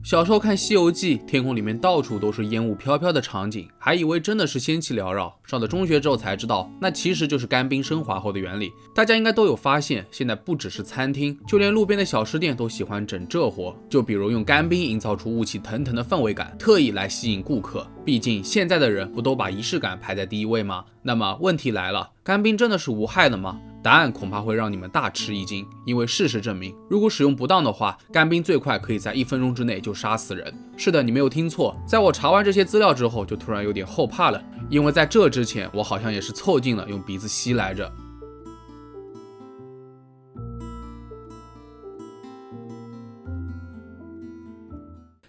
小时候看《西游记》，天空里面到处都是烟雾飘飘的场景，还以为真的是仙气缭绕。上了中学之后才知道，那其实就是干冰升华后的原理。大家应该都有发现，现在不只是餐厅，就连路边的小吃店都喜欢整这活。就比如用干冰营造出雾气腾腾的氛围感，特意来吸引顾客。毕竟现在的人不都把仪式感排在第一位吗？那么问题来了，干冰真的是无害的吗？答案恐怕会让你们大吃一惊，因为事实证明，如果使用不当的话，干冰最快可以在1分钟之内就杀死人。是的，你没有听错，在我查完这些资料之后，就突然有点后怕了，因为在这之前，我好像也是凑近了用鼻子吸来着。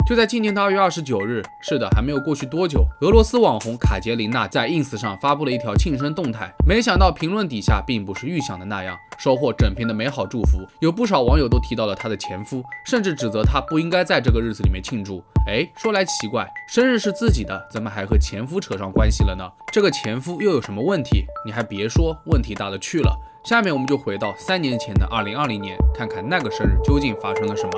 就在今年的2月29日，是的，还没有过去多久，俄罗斯网红卡捷琳娜在 ins 上发布了一条庆生动态，没想到评论底下并不是预想的那样，收获整篇的美好祝福，有不少网友都提到了她的前夫，甚至指责她不应该在这个日子里面庆祝。说来奇怪，生日是自己的，怎么还和前夫扯上关系了呢？这个前夫又有什么问题？你还别说，问题大了去了。下面我们就回到3年前的2020年，看看那个生日究竟发生了什么。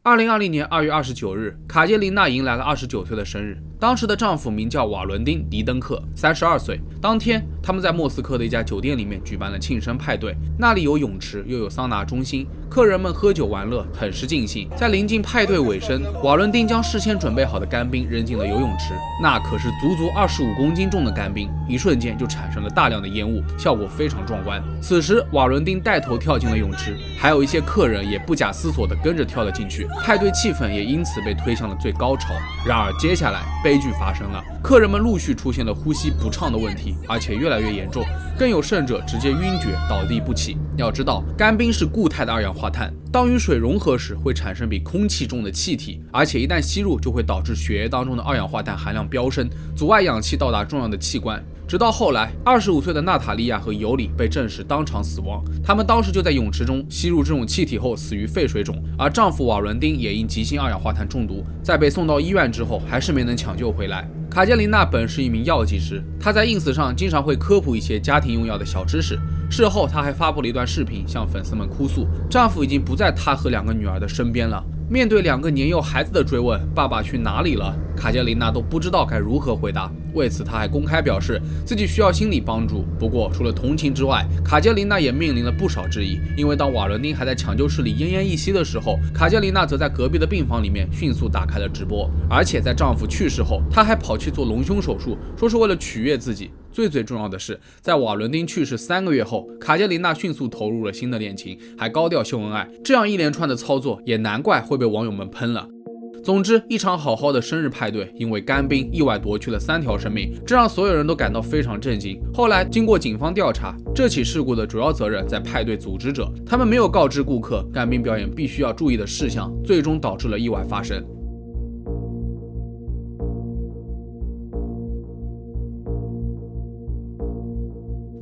2020年2月29日，卡捷琳娜迎来了29岁的生日。当时的丈夫名叫瓦伦丁·迪登克，32岁。当天，他们在莫斯科的一家酒店里面举办了庆生派对，那里有泳池，又有桑拿中心，客人们喝酒玩乐，很是尽兴。在临近派对尾声，瓦伦丁将事先准备好的干冰扔进了游泳池，那可是足足25公斤重的干冰，一瞬间就产生了大量的烟雾，效果非常壮观。此时，瓦伦丁带头跳进了泳池，还有一些客人也不假思索地跟着跳了进去，派对气氛也因此被推向了最高潮。然而接下来悲剧发生了，客人们陆续出现了呼吸不畅的问题，而且越来越严重，更有甚者直接晕厥倒地不起。要知道，干冰是固态的二氧化碳，当与水融合时会产生比空气重的气体，而且一旦吸入就会导致血液当中的二氧化碳含量飙升，阻碍氧气到达重要的器官。直到后来，25岁的娜塔莉亚和尤里被证实当场死亡，他们当时就在泳池中吸入这种气体后死于肺水肿，而丈夫瓦伦丁也因急性二氧化碳中毒，在被送到医院之后还是没能抢救回来。卡捷琳娜本是一名药剂师，她在 ins 上经常会科普一些家庭用药的小知识。事后，她还发布了一段视频，向粉丝们哭诉，丈夫已经不在她和2个女儿的身边了。面对2个年幼孩子的追问，爸爸去哪里了？卡捷琳娜都不知道该如何回答。为此，她还公开表示自己需要心理帮助。不过，除了同情之外，卡捷琳娜也面临了不少质疑。因为当瓦伦丁还在抢救室里奄奄一息的时候，卡捷琳娜则在隔壁的病房里面迅速打开了直播。而且在丈夫去世后，她还跑去做隆胸手术，说是为了取悦自己。最重要的是，在瓦伦丁去世3个月后，卡捷琳娜迅速投入了新的恋情，还高调秀恩爱。这样一连串的操作，也难怪会被网友们喷了。总之，一场好好的生日派对，因为干冰意外夺去了3条生命，这让所有人都感到非常震惊。后来，经过警方调查，这起事故的主要责任在派对组织者，他们没有告知顾客干冰表演必须要注意的事项，最终导致了意外发生。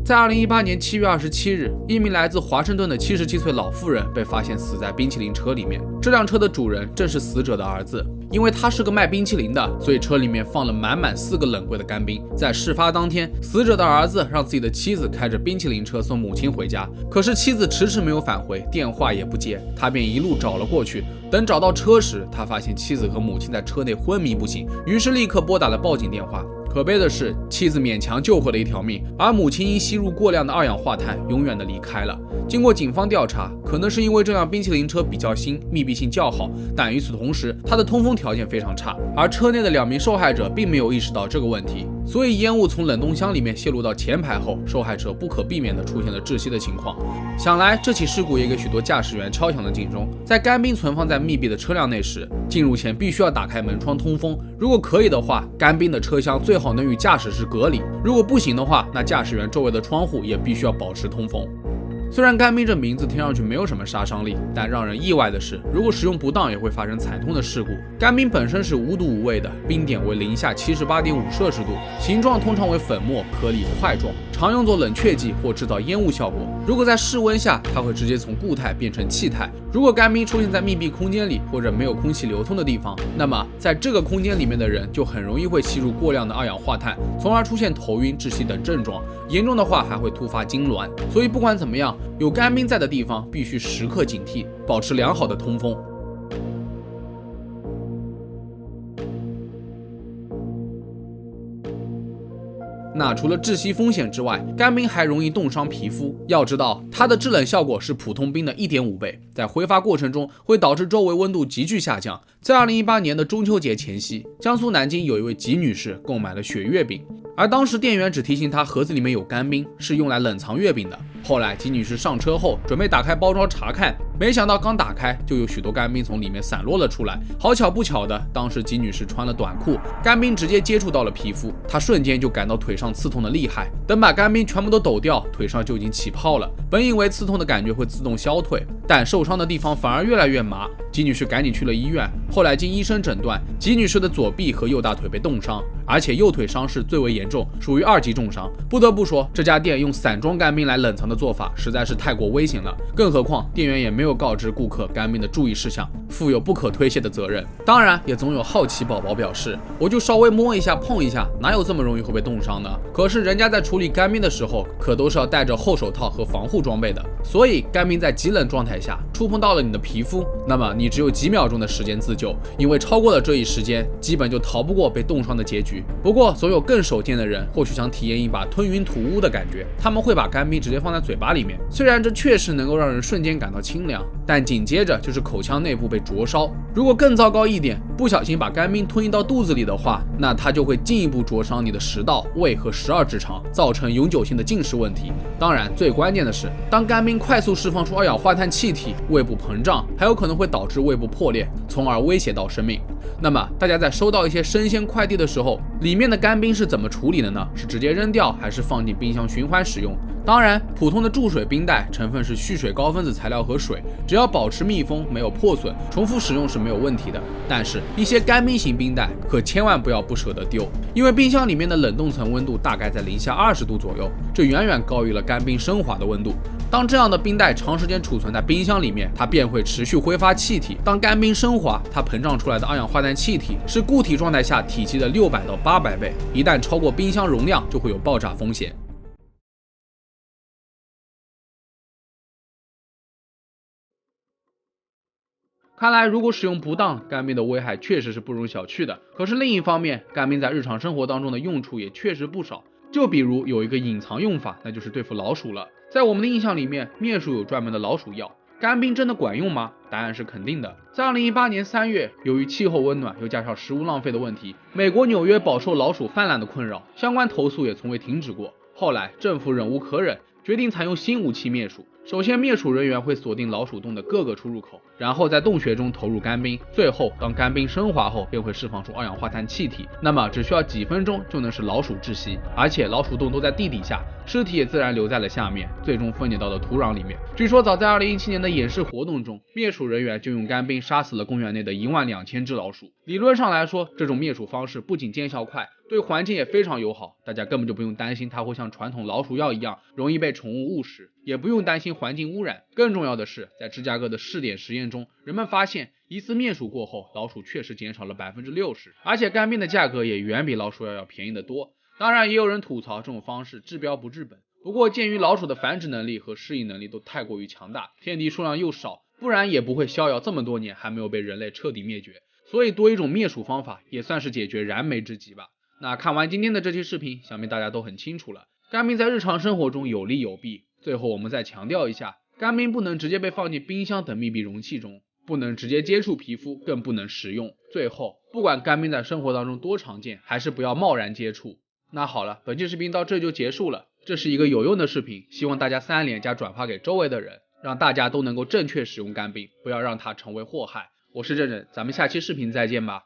在2018年7月27日，一名来自华盛顿的77岁老妇人被发现死在冰淇淋车里面。这辆车的主人正是死者的儿子，因为他是个卖冰淇淋的，所以车里面放了满满4个冷柜的干冰。在事发当天，死者的儿子让自己的妻子开着冰淇淋车送母亲回家，可是妻子迟迟没有返回，电话也不接，他便一路找了过去。等找到车时，他发现妻子和母亲在车内昏迷不醒，于是立刻拨打了报警电话。可悲的是，妻子勉强救回了一条命，而母亲因吸入过量的二氧化碳，永远的离开了。经过警方调查，可能是因为这辆冰淇淋车比较新，密闭性较好，但与此同时，它的通风条件非常差，而车内的2名受害者并没有意识到这个问题，所以烟雾从冷冻箱里面泄露到前排后，受害者不可避免地出现了窒息的情况。想来，这起事故也给许多驾驶员敲响了警钟，在干冰存放在密闭的车辆内时，进入前必须要打开门窗通风，如果可以的话，干冰的车厢最好能与驾驶室隔离，如果不行的话，那驾驶员周围的窗户也必须要保持通风。虽然干冰这名字听上去没有什么杀伤力，但让人意外的是，如果使用不当也会发生惨痛的事故。干冰本身是无毒无味的，冰点为零下78.5摄氏度，形状通常为粉末颗粒块状，常用作冷却剂或制造烟雾效果。如果在室温下，它会直接从固态变成气态。如果干冰出现在密闭空间里或者没有空气流通的地方，那么在这个空间里面的人就很容易会吸入过量的二氧化碳，从而出现头晕、窒息等症状，严重的话还会突发痉挛。所以不管怎么样，有干冰在的地方必须时刻警惕，保持良好的通风。那除了窒息风险之外，干冰还容易冻伤皮肤。要知道，它的制冷效果是普通冰的1.5倍，在挥发过程中会导致周围温度急剧下降。在2018年的中秋节前夕，江苏南京有一位吉女士购买了雪月饼，而当时店员只提醒她盒子里面有干冰，是用来冷藏月饼的。后来吉女士上车后，准备打开包装查看，没想到刚打开就有许多干冰从里面散落了出来。好巧不巧的，当时吉女士穿了短裤，干冰直接接触到了皮肤，她瞬间就感到腿上刺痛的厉害。等把干冰全部都抖掉，腿上就已经起泡了。本以为刺痛的感觉会自动消退，但受伤的地方反而越来越麻。吉女士赶紧去了医院，后来经医生诊断，吉女士的左臂和右大腿被冻伤，而且右腿伤势最为严重，属于2级重伤。不得不说，这家店用散装干冰来冷藏的做法实在是太过危险了，更何况店员也没有告知顾客干冰的注意事项，负有不可推卸的责任。当然，也总有好奇宝宝表示，我就稍微摸一下碰一下，哪有这么容易会被冻伤呢？可是人家在处理干冰的时候，可都是要戴着厚手套和防护装备的，所以干冰在极冷状态下触碰到了你的皮肤，那么你只有几秒钟的时间自救，因为超过了这一时间，基本就逃不过被冻伤的结局。不过总有更手贱的人，或许想体验一把吞云吐雾的感觉，他们会把干冰直接放在嘴巴里面，虽然这确实能够让人瞬间感到清凉，但紧接着就是口腔内部被灼烧。如果更糟糕一点，不小心把干冰吞进到肚子里的话，那它就会进一步灼伤你的食道、胃和12指肠，造成永久性的进食问题。当然，最关键的是，当干冰快速释放出二氧化碳气体，胃部膨胀，还有可能会导致胃部破裂，从而威胁到生命。那么大家在收到一些生鲜快递的时候，里面的干冰是怎么处理的呢？是直接扔掉，还是放进冰箱循环使用？当然，普通的注水冰袋成分是蓄水高分子材料和水，只要保持密封，没有破损，重复使用是没有问题的。但是，一些干冰型冰袋可千万不要不舍得丢，因为冰箱里面的冷冻层温度大概在-20°左右，这远远高于了干冰升华的温度。当这样的冰袋长时间储存在冰箱里面，它便会持续挥发气体。当干冰升华，它膨胀出来的二氧化碳气体是固体状态下体积的600到800倍，一旦超过冰箱容量，就会有爆炸风险。看来，如果使用不当，干冰的危害确实是不容小觑的。可是另一方面，干冰在日常生活当中的用处也确实不少。就比如有一个隐藏用法，那就是对付老鼠了。在我们的印象里面，灭鼠有专门的老鼠药，干冰真的管用吗？答案是肯定的。在2018年3月，由于气候温暖又加上食物浪费的问题，美国纽约饱受老鼠泛滥的困扰，相关投诉也从未停止过。后来政府忍无可忍，决定采用新武器灭鼠。首先，灭鼠人员会锁定老鼠洞的各个出入口，然后在洞穴中投入干冰，最后当干冰升华后，便会释放出二氧化碳气体。那么只需要几分钟就能使老鼠窒息，而且老鼠洞都在地底下，尸体也自然留在了下面，最终分解到了土壤里面。据说早在2017年的演示活动中，灭鼠人员就用干冰杀死了公园内的12000只老鼠。理论上来说，这种灭鼠方式不仅见效快，对环境也非常友好，大家根本就不用担心它会像传统老鼠药一样容易被宠物误食，也不用担心环境污染。更重要的是，在芝加哥的试点实验中，人们发现一次灭鼠过后，老鼠确实减少了60%，而且干冰的价格也远比老鼠药要便宜得多。当然，也有人吐槽这种方式治标不治本，不过鉴于老鼠的繁殖能力和适应能力都太过于强大，天敌数量又少，不然也不会逍遥这么多年还没有被人类彻底灭绝，所以多一种灭鼠方法也算是解决燃眉之急吧。那看完今天的这期视频，想必大家都很清楚了，干冰在日常生活中有利有弊。最后我们再强调一下，干冰不能直接被放进冰箱等密闭容器中，不能直接接触皮肤，更不能食用。最后，不管干冰在生活当中多常见，还是不要贸然接触。那好了，本期视频到这就结束了。这是一个有用的视频，希望大家3连加转发给周围的人，让大家都能够正确使用干冰，不要让它成为祸害。我是正正，咱们下期视频再见吧。